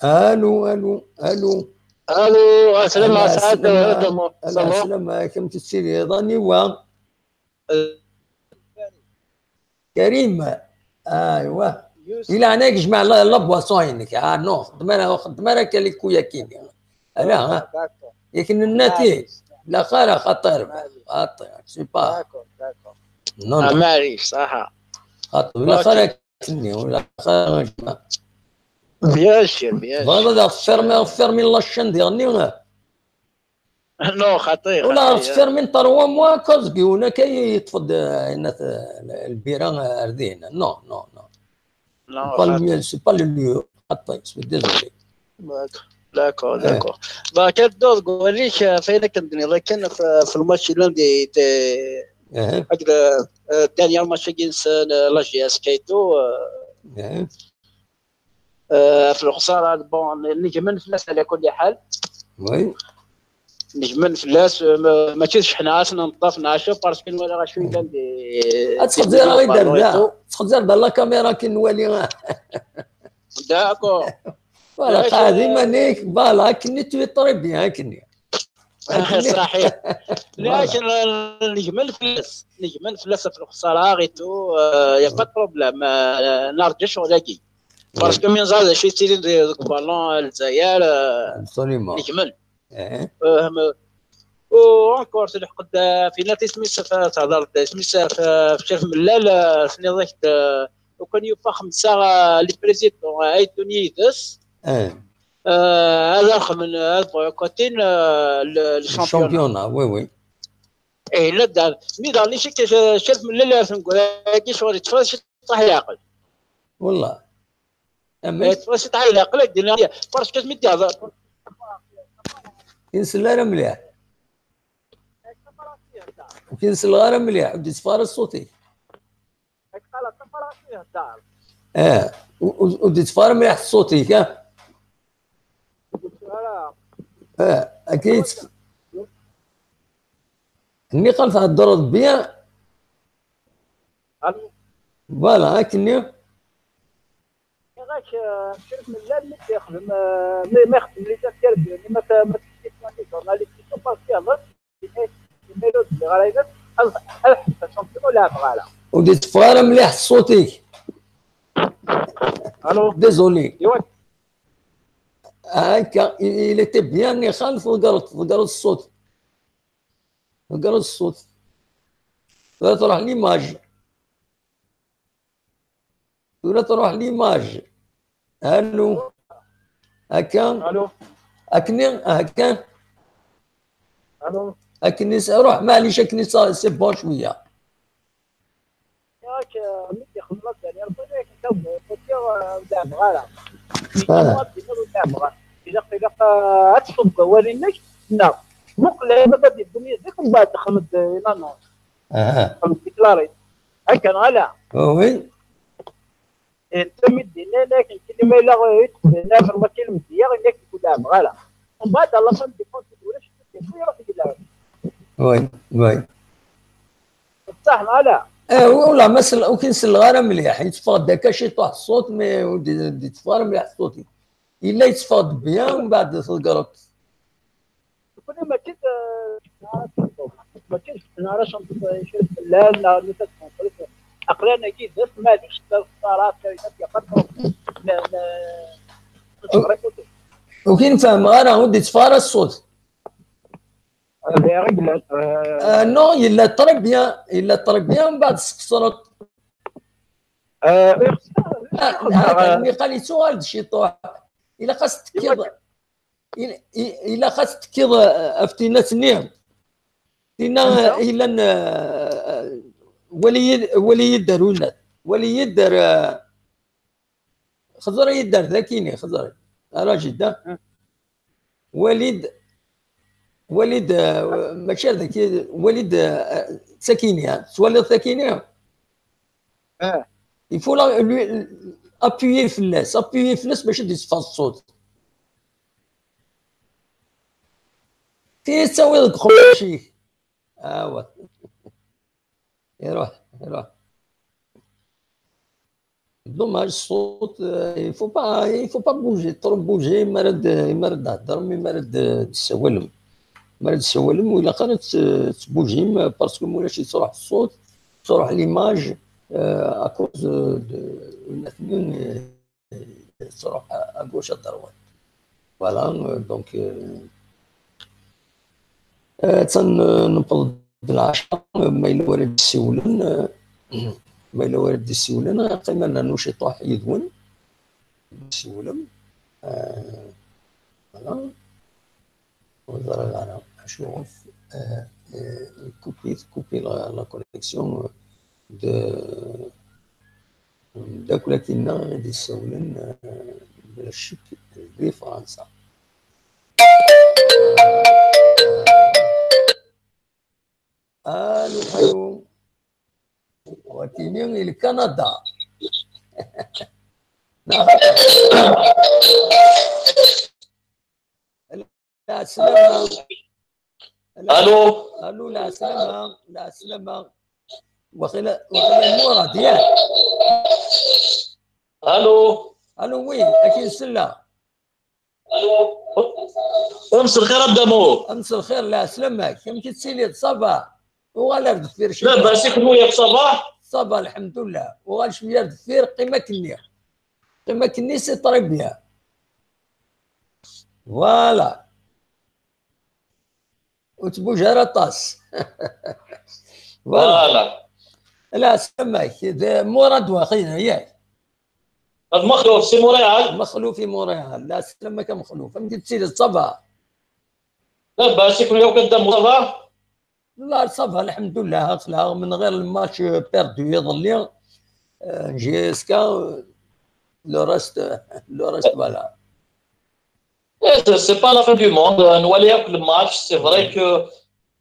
الو السلام عليكم. السلام عليكم تسيري ظني و كريم ايوا الى انا يجمع لا بواسون هناك نو خدمه كلي كويا كيني لا لكن الناتي لا خطر سي با نو معليش صراحه خاطر لا خير كني ولا خير بيان سور هذا فيرمي لاشين ديالني نو خطير ولا فيرمي 3 موا كوزكي ولا كيطفد البيران اردينا نو سي با لو ليو خطي سي ديزولي داكور كان دور قول ليش فين كندني كان في الماتش اللي هكذا دانيال ماتش جنس لا جي اس كيتو في الخساره بون نجم نفلس على كل حال وي نجم نفلس ما تشوفش حنا اصلا نطفنا 10 باسكو ولا شويه كان تقدر غير تقدر لا كاميرا كنولي داكور فوالا قادمه نيك فوالا كني تويتري بيان كني صحيح لكن نجم نفلس في الخساره غيتو يا با بروبليم نرجعش ولاكي باسكو من زاد شي تيري دوك بالون الجزائر ابسوليمون نكمل وانكور تلحق في ناتي سميث تهضر سميث في شرف ملال سني ضيك وكان يوفى 5 لي بريزيدون ايتونيدس هذا من البويكوتين الشامبيون وي وي اي لا دار مي دار لي شي شرف ملال نقول كي شغل تفرش طاح العقل والله تفرش طاح العقل دينا فرش كتمدي هضر كنسل مليح وكنسل غير مليح ودي تفارس صوتي ودي تفارس مليح صوتي كا اكيد اني قلت هالدرد بيا فوالا هاكني غاك شرف من لا اللي يخدم ما يخدم لي تاع ما تسيبني جورناليست باس يلا ميلود اللي غايبت الحب الشامبيون لا بغالا ودي تفارس مليح صوتي الو ديزولي هكا il était bien يخالف وقرط الصوت وقرط الصوت ولا تروح ليماج ولا تروح ليماج الو هكا الو اكني هكا الو اكني روح معليش اكني سي بون شويه ياك ملي خلصت يعني ربنا يكتب تاع بغالا إذا أتصب ورينك لا مقلة بدي الدنيا ذيك من بعد خمد نانو خمد كلاري هكا غلا وي أنت مدينا لكن كلمة لا غير نافر ما كلمة يا غير لك كلام غلا من بعد الله فهم ديفونس ولا شيء يروح يقول وي صح غلا والله مثلا وكنسل غير مليح يتفرد هكا شي طاح الصوت مي ودي تفار مليح صوتي الا يتفرد بيان ومن بعد تلقرط كنا ما كنت ما كنتش نعرفش نشوف لا لا اقرانا كي بس ما ديش الصارات كاينات يقدروا وكي نفهم غير ودي تفار الصوت نو الا طرب بيان من بعد سكسرت اللي قال لي سؤال شي طوح الا خاص تكيض الا خاص تكيض افتينا سنين تينا الا ولي يدر ولي يدر خضر يدر ذاكيني خضر راجل دا وليد ماشي هذاك وليد سكينه تولد سكينه يفو ابيي في الناس باش يتصفى الصوت في تسوي لك خوشي يروح دوماج الصوت يفو با بوجي طرب بوجي مرد هضر مي مرد تسولم ولا كانت تبوجيم باسكو مولاش يصرح الصوت تصرح ليماج اكوز الاثنين تصرح اكوش الدروات فوالا دونك تنبض بالعشرة ما إلا ورد السيولن قيما لنا شي طاح يدون السيولن فوالا وزرع على شوف كوبي لا كونيكسيون داك ولكن غادي يسولن بلا شك في فرنسا الو وكينين الكندا لا سلامة الو لا سلامة وخلا المراد ياك الو وي اكيد سلا امس الخير ابدامو امس الخير لا سلامك يمكن تسيلي صباح وغالا دفير شي لا باس يكون وياك صباح الحمد لله وغال شويه دفير قيمه كني سي طري بيان فوالا وتبوجها طاس. فوالا. لا سماك مراد واخينا ياك مخلوف سي موريال. مخلوف في موريال. لا سلامك مخلوف فهمتي تسير صبا لاباس يكون اليوم قدام صبا. لا صبا الحمد لله. اخلا من غير الماتش بيردو يظل لي نجي اسكا لو رست فوالا. سي با لا فان دو موند نولي كل ماتش. سي فري كو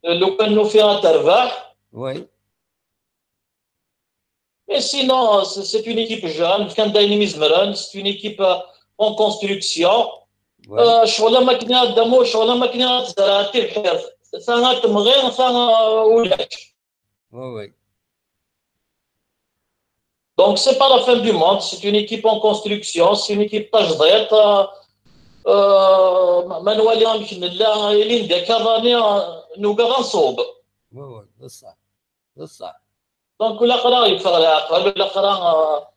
لو كان فيها تربح. وي Mais sinon, c'est une équipe jeune, كان دايرين يزمرن. C'est une équipe en construction. شغل ما كنا دمو شغل ما كنا زرعتي بحير ثانا تمغير ثانا ولاد. وي Donc c'est pas la fin du monde. C'est une équipe en construction. C'est une équipe تجديد. ما نولي يمكن لا يلين ديك راني نوقع غنصوب. وي بصح بصح. دونك ولا قرا يفرغ العقل ولا قرا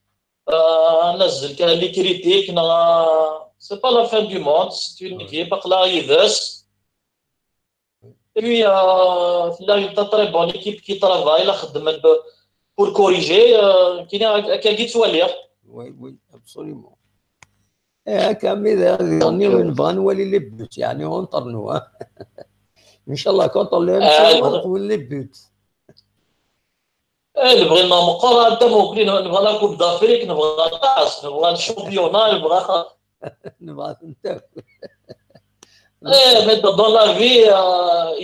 نزل كان لي كريتيك سي با لا فان دو موند. سي اون ايكيب قلا يدس. بي لا يتا تري بون ايكيب كي ترافاي لا خدمت بور كوريجي كاين كي توالي. وي وي ابسوليمون. هكا مي نبغى نولي لي بوت يعني ونطرنو ان شاء الله كونطر لي بوت. نبغي مقرا قدامو نبغى لا كوب دافريك نبغى طاس نبغى الشامبيونا نبغى نتاكل. مي دون لا في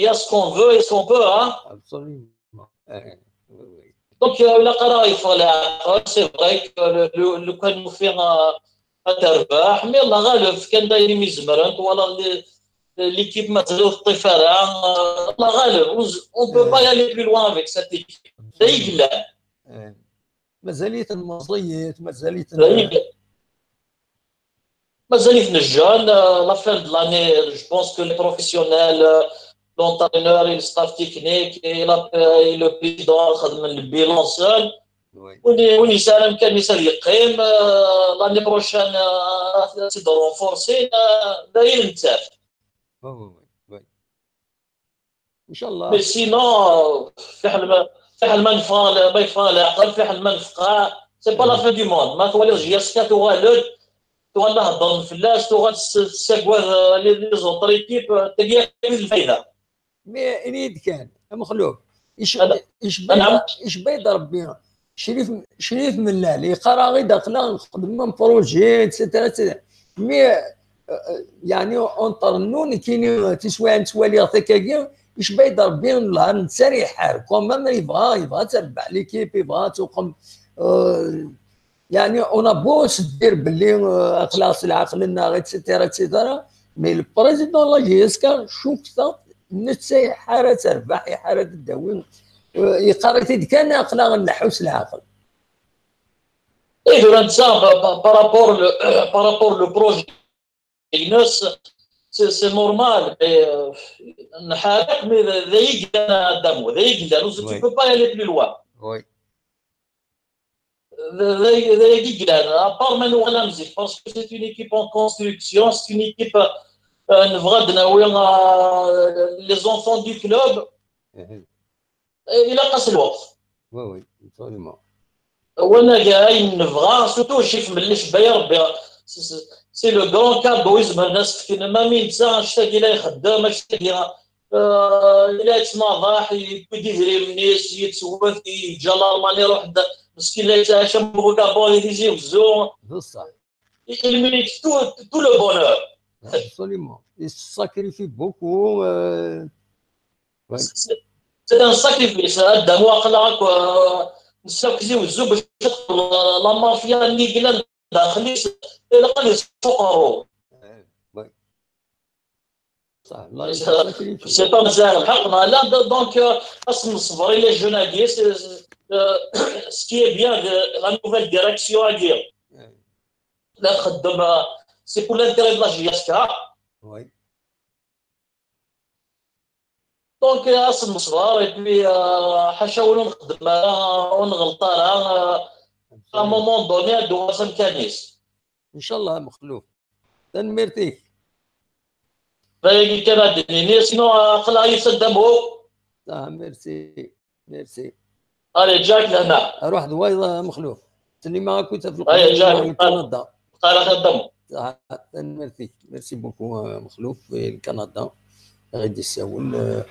يا سكون فو اي سكون بو ابسوليمون. دونك ولا قرا يفرغ العقل. سي فري لو كان فيها تربح مي الله غالب كان دايرين يزمرن ولا ليكيب ما تزوج الطفاله. الله غالب اون بو با يالي بلو لوان افيك سيت ايكيب. دايقلا مازاليت المصريات مازاليت نجان. لا فان دو لاني جو بونس كو لي بروفيسيونيل لونترينور اي ستاف تكنيك اي لو بريزيدون خدم البيلون سول. وني سالم كان يسال يقيم لاني بروشان سيد رونفورسي داير نتاف ان شاء الله. مي سينو في حال ما يفرغ العقل في حال ما نفقع سي با لا فان دو موند. ما تولي جياسكا توالد توالى هضر الفلاس توغال تساكوا لي زوطر ايكيب تلقى الفايده. مي انيد كان مخلوق نعم ايش بيض ربي شريف من الله اللي قرا غير داخله نخدم بروجي اتسيتيرا مي يعني اونطرنون كاينين تسوالي هكاكيا ايش بيض ربي نهار نتساري حار كومام يبغى تربح ليكيب يبغى توقم يعني اون بوس دير باللي اخلاص العقل لنا اتسيتيرا مي البريزيدون لا جيسكا شوكتا نتساي حاره تربح حاره تداوي يقرر كان اخلاق النحوس العقل. ايه نسا بارابور لو بروجي الناس سي نورمال نحارك مي ذايق انا دامو ذايق لانه تو بو با يالي بلو لوان. وي ذايق لان ابار ما نوغلا مزيك باسكو سي اون ايكيب اون كونستركسيون. سي اون ايكيب نبغى ناوي لي زونفون دو كلوب الى قاس الوقت. وي ابسوليمون. وانا جاي نبغى سورتو شيف مليش بايا ربي سي لو كرون كادو يزمر الناس كاين ما مين ساعه شتاقي لا يخدم شتاقي الى يتناضح يدير الناس يتسوف يجا لالمانيا يروح مسكين لا يتعشى بوغ كابون يجي وزو بصح il mérite tout le bonheur. Absolument. Il se sacrifie beaucoup. C'est un sacrifice. هذا هو اقلاك نساكزي وزو باش لا مافيا اللي قلنا داخلي لقى سوقرو. صح سي با مزال الحقنا لا دونك اصلا نصبر الى جونادي سكي بيان لا نوفيل ديريكسيون اغير لا خدم سي بور لانتيري دو لا جياسكا. وي دونك اصلا نصبر اي حاشا نخدم ونغلط راه ا مومون دوني دو سام كانيس ان شاء الله مخلوف تنميرتيك. باقي كان دنيني سينو خلا يصدمو. ميرسي ميرسي. الي جاك لهنا. روح دوايض مخلوف. تني ما كنت في كندا. قال خدمو. ميرسي بوكو مخلوف في كندا. غادي يساول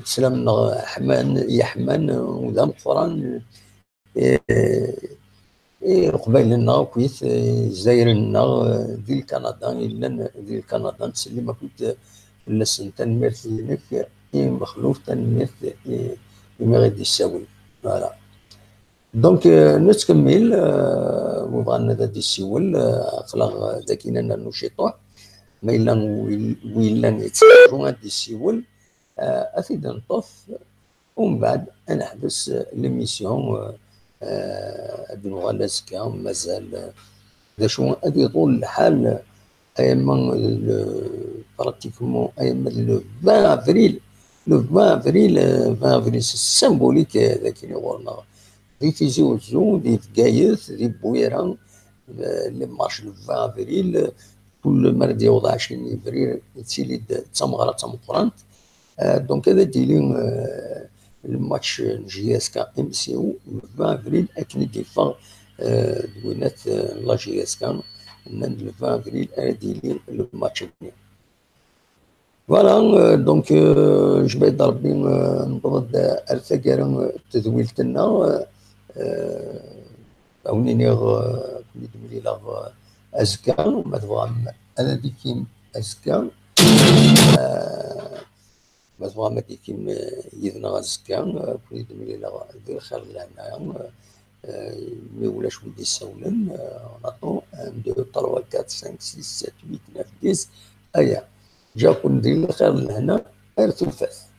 تسلم حمان يا حمان وذا مغفران قبيل لنا كويس الجزائر لنا ديال كندا الا ديال كندا نتسلي ما كنت ولا سن تنميرت لك مخلوف تنميرت ما غادي يساول فوالا. دونك نتكمل وبغانا غادي يسول خلاص ذاكينا نشيطوه ما الا ويلا نتسالو غادي يسول افيد نطف ومن بعد نحبس ليميسيون بنوغا لازكا مازال دا شو غادي يطول الحال ايما براتيكمون ايما لو 20 افريل لو 20 افريل 20 افريل سيمبوليك هذاك اللي غورنا دي تيجي وزو دي تقايث دي بويران لي مارش لو 20 افريل كل مرة يوضع 20 افريل تسيلي تمغرا تمقرانت دونك هذا ديلي الماتش جي اس كا ام سي او 20 افريل اكن ديفا دوينات لا جي اس كا من 20 افريل ديلي الماتش الثاني فوالا. دونك جبيت ربي نضرب الفكره تذويلتنا اونيني كل لا ازكا ما تبغى انا ديكيم ازكا ما تبغى ما ديكيم يذنا ازكا كل دملي لا دير خير لنا مي ولاش ودي يسولن نعطو 1 2 3 4 5 6 7 8 9 10 ايا جاكم دير خير لهنا غير تلفاز.